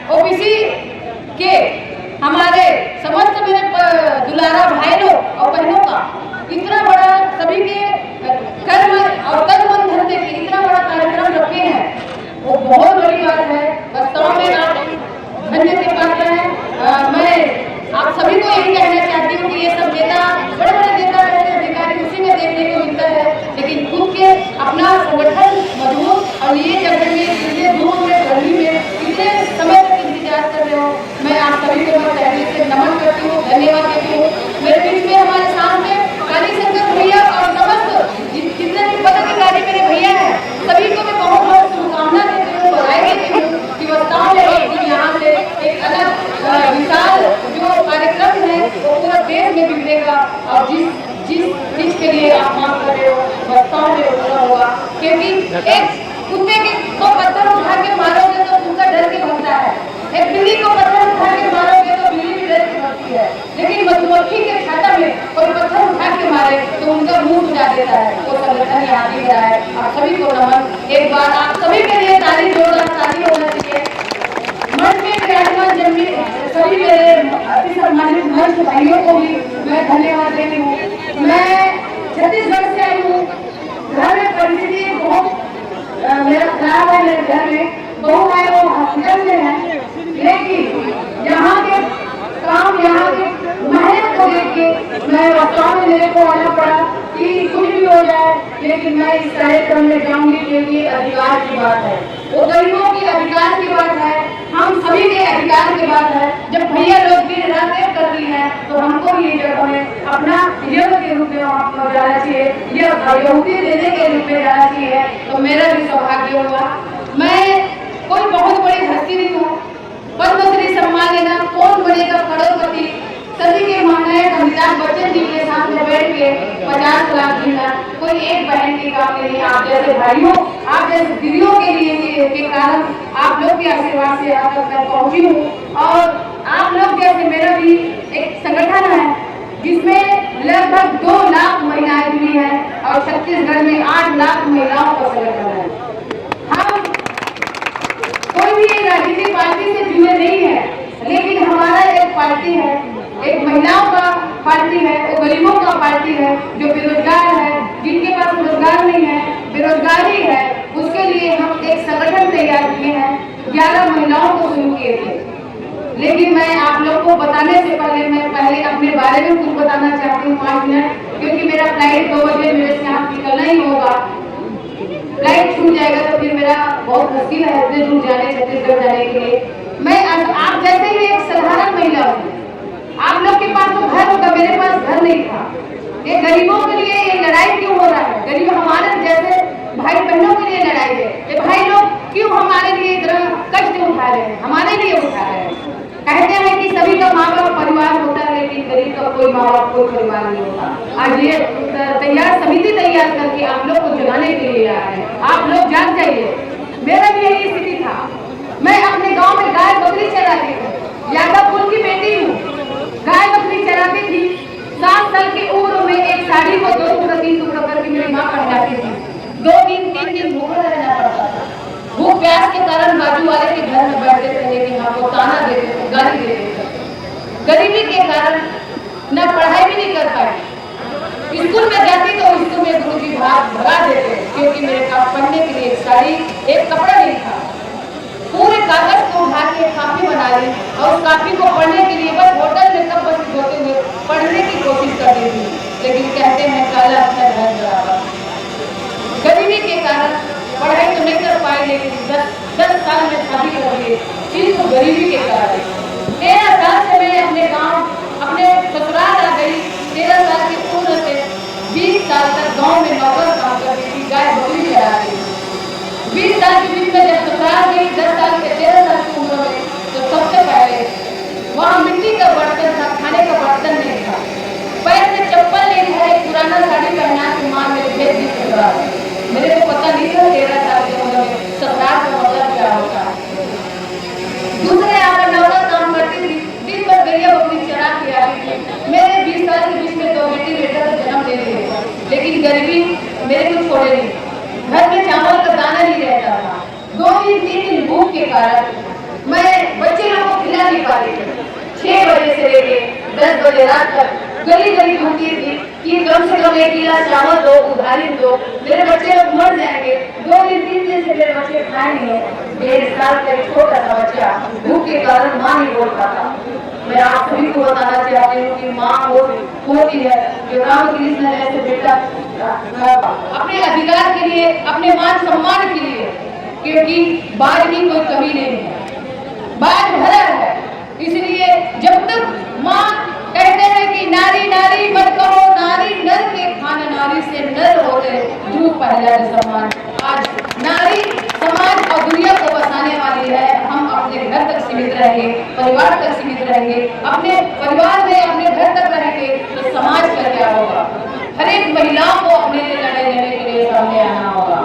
OBC के हमारे समस्त मेरे दुलारा भाई लोग और बहनों का इतना बड़ा सभी के कर्म और कर्म धरने के इतना बड़ा कार्यक्रम रखे हैं, वो बहुत बड़ी बात है। वास्तव में आप धन्य के पात्र हैं। मैं आप सभी को यही कहना चाहती हूँ कि ये सब नेता बड़े बड़े नेता रहते हैं, अधिकारी उसी में देखने को मिलता है, लेकिन खुद के अपना संगठन मजबूत और ये जगह में इतने धूप में गर्मी में कितने समय तक इंतजार कर रहे हो, मैं आप सभी को मैं पहले से नमन करती हूँ, धन्यवाद देती हूँ। मेरे बीच में हमारे सामने काली शंकर भैया और समस्त जितने भी पदाधिकारी मेरे भैया हैं, सभी को मैं बहुत बहुत शुभकामना देती हूँ, बधाई देती हूँ कि वास्तव में यहाँ से एक अलग विशाल जो कार्यक्रम है वो पूरा देश में बिगड़ेगा और जिस चीज के लिए आप मांग कर रहे हो वास्तव में पूरा होगा। क्योंकि एक कुत्ते को पत्थर उठा के मारोगे तो कुत्ता डर के भागता है, एक बिल्ली को पत्थर उठा के मारोगे तो बिल्ली भी डर के भागती है, लेकिन मधुमक्खी के छाता में कोई पत्थर उठा के मारे तो उनका मुंह बुझा देता है। वो संगठन यहाँ दिख रहा है। आप सभी को नमन। एक बार आप सभी के लिए ताली, जोरदार ताली होना चाहिए। मंच में विराजमान सभी मेरे अति सम्मानित मंच भाइयों को भी मैं धन्यवाद देती हूँ। मैं छत्तीसगढ़ से आई हूँ। घर में परिस्थिति बहुत मेरा खराब है, मेरे घर में बहू है वो हॉस्पिटल में है, लेकिन यहाँ के काम, यहाँ के मेहनत को देख के मैं वास्तव में मेरे को आना पड़ा कि कुछ भी हो जाए, लेकिन मैं इस कार्यक्रम में जाऊंगी क्योंकि अधिकार की बात है, वो गरीबों की अधिकार की बात है, हम सभी के अधिकार की बात है। जब भैया लोग दिन रात एक कर रही है तो हमको ये जगह में अपना युद्ध के रूप में वहाँ जाना चाहिए, ये यहूदी देने के रूप में जाना चाहिए, तो मेरा भी सौभाग्य होगा। मैं कोई बहुत बड़ी हस्ती नहीं हूँ, पद्मश्री सम्मान लेना कौन बनेगा करोड़पति, सभी के महानायक अमिताभ बच्चन जी के साथ में बैठ के 50 लाख देना कोई एक बहन के काम नहीं। आप जैसे भाइयों, आप जैसे दीदियों के लिए के कारण आप लोग के आशीर्वाद से यहाँ तक मैं पहुंची हूँ, और आप लोग जैसे मेरा भी एक संगठन है जिसमें लगभग 2 लाख महिलाएं जुड़ी हैं और छत्तीसगढ़ में 8 लाख महिलाओं का संगठन है। हम कोई भी राजनीतिक पार्टी से जुड़े नहीं है, लेकिन हमारा एक पार्टी है, एक महिलाओं का पार्टी है, वो गरीबों का पार्टी है, जो बेरोजगार है, जिनके पास रोजगार नहीं है, बेरोजगारी है, उसके लिए हम एक संगठन तैयार किए हैं। 11 महिलाओं को शुरू किए थे। लेकिन मैं आप लोग को बताने से पहले मैं पहले अपने बारे में कुछ बताना चाहती हूँ 5 मिनट, क्योंकि मेरा फ्लाइट 2 बजे मेरे से यहाँ निकलना ही होगा। फ्लाइट छूट जाएगा तो फिर मेरा बहुत मुश्किल है इतने दूर जाने, छत्तीसगढ़ जाने के लिए। मैं आप जैसे ही एक साधारण महिला हूँ, आप लोग के पास तो घर होगा, मेरे पास घर नहीं था। ये गरीबों के लिए ये लड़ाई क्यों हो रहा है? गरीब हमारे जैसे भाई बहनों के लिए लड़ाई है। ये भाई लोग क्यों हमारे लिए इतना कष्ट उठा रहे हैं? हमारे लिए उठा रहे हैं। कहते हैं कि सभी का माँ बाप परिवार होता है, लेकिन गरीब का कोई माँ बाप कोई परिवार नहीं होता। आज ये तैयार समिति तैयार करके आप लोग को जगाने के लिए आए हैं। आप लोग जाग जाइए। मेरा भी यही स्थिति था। मैं अपने गाँव में गाय बकरी चराती हूँ, यादवपुर की बेटी हूँ, गाय बकरी चराती थी। 7 साल की उम्र में एक साड़ी को 2 टुकड़ा 3 टुकड़ा करके मेरी माँ पहनाती थी। 2 दिन 3 दिन भूखा रहना पड़ता था। भूख प्यास के कारण बाजू वाले के घर में बैठते थे, लेकिन हमको ताना देते थे, गाली देते थे। गरीबी के कारण न पढ़ाई भी नहीं कर पाई। स्कूल में जाती तो स्कूल में गुरुजी भगा देते, क्योंकि मेरे पास पढ़ने के लिए एक साड़ी एक कपड़ा नहीं था। पूरे कागज को उठा के कापी बना ली और उस कापी को पढ़ने के लिए बस होटल में कब बस होते हुए पढ़ने की कोशिश कर रही थी, लेकिन कहते हैं काला अक्षर है बराबर। गरीबी के कारण पढ़ाई तो नहीं कर पाए, लेकिन 10 साल में शादी कर लिए, सिर्फ गरीबी के कारण। 13 साल से मैं अपने गांव अपने ससुराल आ गई। 13 साल की उम्र से 20 साल तक गांव में नौकर काम करती थी, गाय बकरी चरा रही थी। 20 साल के बीच में जब ससुराल गई 10 साल के 13 साल की उम्र में, तो सबसे पहले वहाँ मिट्टी का बर्तन था, खाने का बर्तन नहीं था, पैर में चप्पल नहीं था, एक पुराना साड़ी पहना के माँ मेरे भेज दी ससुराल। मेरे को पता नहीं था 13 साल की उम्र में ससुराल का मतलब क्या होता है। दूसरे यहाँ पर नौकर काम करती थी, दिन भर गैया बकरी चरा के आती थी। मेरे 20 साल के बीच में 2 बेटी बेटा का जन्म ले लिया, लेकिन गरीबी मेरे को छोड़े नहीं। घर में चावल का दाना नहीं रहता था। 2 दिन 3 दिन भूख के कारण मैं बच्चे लोग को खिला नहीं पा रही थी। 6 बजे से लेके 10 बजे रात तक गली गली घूमती थी कि कम से कम 1 गिलास चावल दो, उधारी दो, मेरे बच्चे लोग मर जाएंगे। 2 दिन 3 दिन से मेरे बच्चे खाए नहीं है। 1.5 साल का एक छोटा सा बच्चा भूख के कारण माँ नहीं बोल पाता। मैं आप सभी को बताना चाहती हूँ कि माँ होती है जो रामकृष्ण जैसे बेटा अपने अधिकार के लिए, अपने मान सम्मान के लिए, क्योंकि बाढ़ की कोई कमी नहीं है, बाढ़ भरा है। इसलिए जब तक माँ कहते हैं कि नारी नारी मत कहो, नारी नर के खान, नारी से नर होते ध्रुव पहला सम्मान। आज नारी समाज और दुनिया को बसाने वाली है। हम अपने घर तक सीमित रहेंगे, परिवार तक सीमित रहेंगे, अपने परिवार में अपने घर तक रहेंगे तो समाज का क्या होगा। हर एक महिलाओं को अपने लिए लड़ने के लिए सामने आना होगा।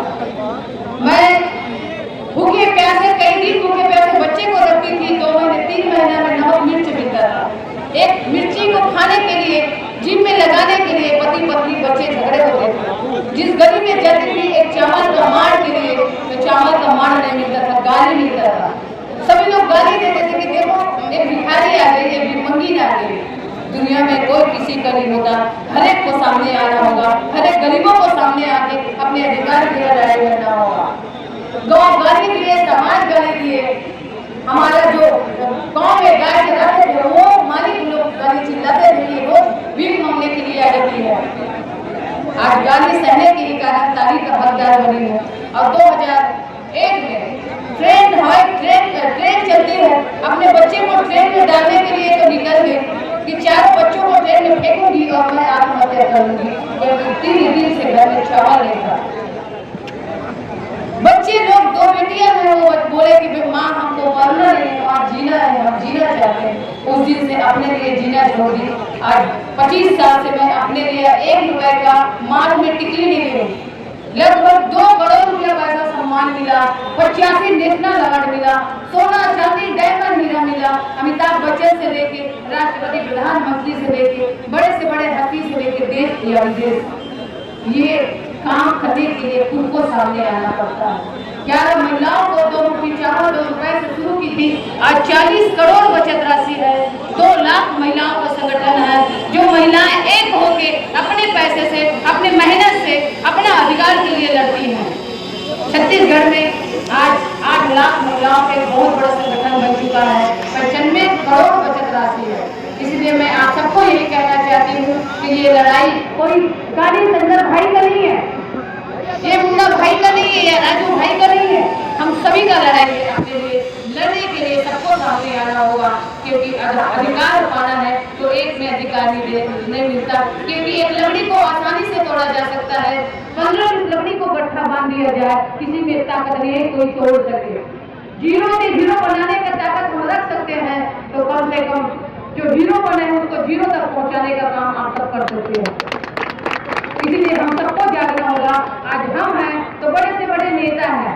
मैं भूखे प्यासे कई दिन भूखे प्यासे बच्चे को रखती थी। 2 महीने 3 महीने में नमक मिर्च मिलता था। एक मिर्ची को खाने के लिए, जिम में लगाने के लिए पति पत्नी बच्चे झगड़े होते थे। जिस गली में जाती थी एक चावल का मार के लिए तो चावल का मार नहीं मिलता था, गाली मिलता था। सभी लोग गाली देते थे कि देखो एक भिखारी आ गई, एक भिखमंगी आ गई। दुनिया में कोई किसी का नहीं होता, हर एक को सामने आना होगा, हर एक गरीबों को सामने आके अपने अधिकार की लड़ाई करना होगा। गाँव गाली दिए, समाज गाली दिए, हमारा जो गाँव में गाय चराते थे वो मालिक लोग गाली चिल्लाते थे कि वो भीख मांगने के लिए आ जाती है। आज गाली सहने के ही कारण तारीख का हकदार बनी है। और 2001 में ट्रेन चलती है, अपने बच्चे को ट्रेन में डालने के लिए तो निकल गए कि 4 बच्चों को ट्रेन में फेंकूंगी और मैं आत्महत्या करूंगी। 3 दिन से घर में चावल नहीं था। बच्चे लोग 2 बेटियां हैं, वो बोले कि माँ हमको मरना नहीं है, आज जीना है, हम जीना चाहते हैं। उस दिन से अपने लिए जीना छोड़ दी। आज 25 साल से मैं अपने लिए 1 रुपए का माल में टिकली नहीं ले। लगभग 2 करोड़ रुपया का ऐसा सम्मान मिला, 85 नेशनल अवार्ड मिला, सोना चांदी डायमंड हीरा मिला। अमिताभ बच्चन से लेके राष्ट्रपति, प्रधानमंत्री से लेके बड़े से बड़े हस्ती से लेके देश या विदेश, ये काम करने के लिए खुद को सामने आना पड़ता है। 11 महिलाओं को 2 मुट्ठी चावल 2 रुपए से शुरू की थी, आज 40 करोड़ बचत राशि है। 2 लाख महिलाओं का संगठन है जो महिलाएं एक होके अपने पैसे से, अपने मेहनत से अपना अधिकार के लिए लड़ती हैं। छत्तीसगढ़ में आज 8 लाख महिलाओं का एक बहुत बड़ा संगठन बन चुका है। 95 करोड़ बचत राशि है। इसलिए मैं आप सबको यही कहना चाहती हूँ कि ये लड़ाई कोई गाड़ी संजय भाई का नहीं है, ये मुन्ना भाई का नहीं है या राजू भाई का नहीं है, हम सभी का लड़ाई है। अपने लिए लड़ने के लिए सबको सामने आना होगा, क्योंकि अधिकार पाना है तो एक में अधिकार नहीं मिलता। क्योंकि एक लकड़ी को आसानी से तोड़ा जा सकता है, 15 लकड़ी को गट्ठा बांध दिया जाए, किसी में ताकत नहीं है कोई तोड़ सके। 0 से 0 बनाने का ताकत हम रख सकते हैं, तो कम से कम जो 0 बने हैं उसको 0 तक पहुंचाने का काम आप सब कर सकते हैं। इसलिए हम सबको जागना होगा। आज हम हैं तो बड़े से बड़े नेता हैं।